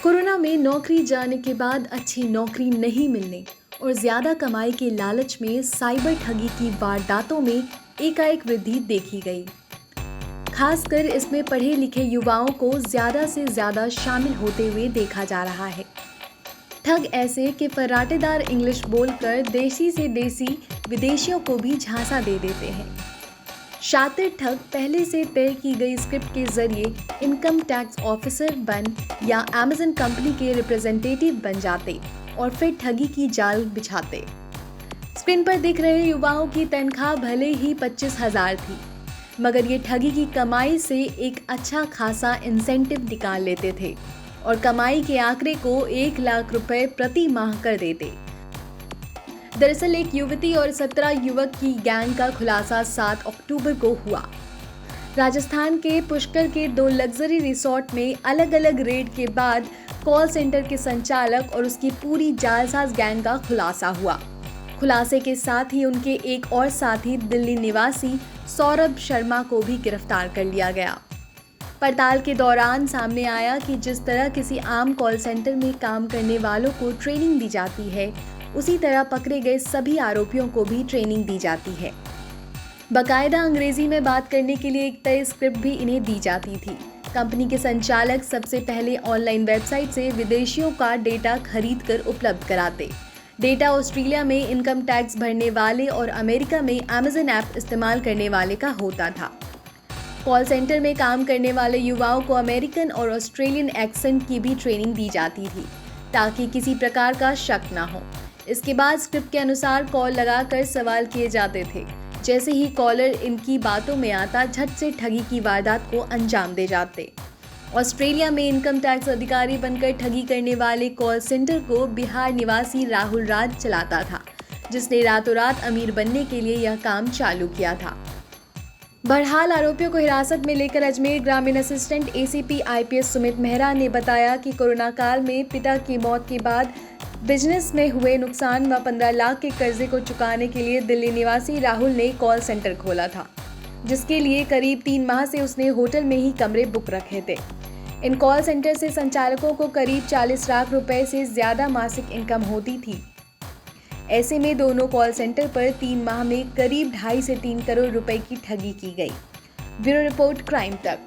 Corona में नौकरी जाने के बाद अच्छी नौकरी नहीं मिलने और ज्यादा कमाई के लालच में साइबर ठगी की वारदातों में एकाएक वृद्धि देखी गई। खासकर इसमें पढ़े लिखे युवाओं को ज्यादा से ज्यादा शामिल होते हुए देखा जा रहा है। ठग ऐसे कि फर्राटेदार इंग्लिश बोलकर देसी से देसी विदेशियों को भी झांसा दे देते हैं। शातिर ठग पहले से तय की गई स्क्रिप्ट के जरिए इनकम टैक्स ऑफिसर बन या अमेज़न कंपनी के रिप्रेजेंटेटिव बन जाते और फिर ठगी की जाल बिछाते। स्क्रीन पर दिख रहे युवाओं की तनख्वाह भले ही 25,000 थी, मगर ये ठगी की कमाई से एक अच्छा खासा इंसेंटिव निकाल लेते थे और कमाई के आंकड़े को 1 लाख रुपए प्रति माह कर देते। दरअसल एक युवती और 17 युवक की गैंग का खुलासा 7 अक्टूबर को हुआ। राजस्थान के पुष्कर के 2 लग्जरी रिसोर्ट में अलग अलग रेड के बाद कॉल सेंटर के संचालक और उसकी पूरी जालसाज गैंग का खुलासा हुआ। खुलासे के साथ ही उनके एक और साथी दिल्ली निवासी सौरभ शर्मा को भी गिरफ्तार कर लिया गया। पड़ताल के दौरान सामने आया कि जिस तरह किसी आम कॉल सेंटर में काम करने वालों को ट्रेनिंग दी जाती है, उसी तरह पकड़े गए सभी आरोपियों को भी ट्रेनिंग दी जाती है। बाकायदा अंग्रेजी में बात करने के लिए एक तय स्क्रिप्ट भी इन्हें दी जाती थी। कंपनी के संचालक सबसे पहले ऑनलाइन वेबसाइट से विदेशियों का डेटा खरीद कर उपलब्ध कराते। डेटा ऑस्ट्रेलिया में इनकम टैक्स भरने वाले और अमेरिका में अमेज़न ऐप इस्तेमाल करने वाले का होता था। कॉल सेंटर में काम करने वाले युवाओं को अमेरिकन और ऑस्ट्रेलियन एक्सेंट की भी ट्रेनिंग दी जाती थी ताकि किसी प्रकार का शक ना हो। इसके बाद स्क्रिप्ट के अनुसार कॉल लगाकर सवाल किए जाते थे। जैसे ही कॉलर इनकी बातों में आता, झट से ठगी की वारदात को अंजाम दे जाते। ऑस्ट्रेलिया में इनकम टैक्स अधिकारी बनकर ठगी करने वाले कॉल सेंटर को बिहार निवासी राहुल राज चलाता था, जिसने रातों रात अमीर बनने के लिए यह काम चालू किया था। बहरहाल आरोपियों को हिरासत में लेकर अजमेर ग्रामीण assistant ACP IPS Sumit Mehra ने बताया कि कोरोना काल में पिता की मौत के बाद बिजनेस में हुए नुकसान व 15 लाख के कर्जे को चुकाने के लिए दिल्ली निवासी राहुल ने कॉल सेंटर खोला था, जिसके लिए करीब 3 माह से उसने होटल में ही कमरे बुक रखे थे। इन कॉल सेंटर से संचालकों को करीब 40 लाख रुपए से ज्यादा मासिक इनकम होती थी। ऐसे में दोनों कॉल सेंटर पर 3 माह में करीब 2.5 से 3 करोड़ रुपए की ठगी की गई। ब्यूरो रिपोर्ट, क्राइम तक।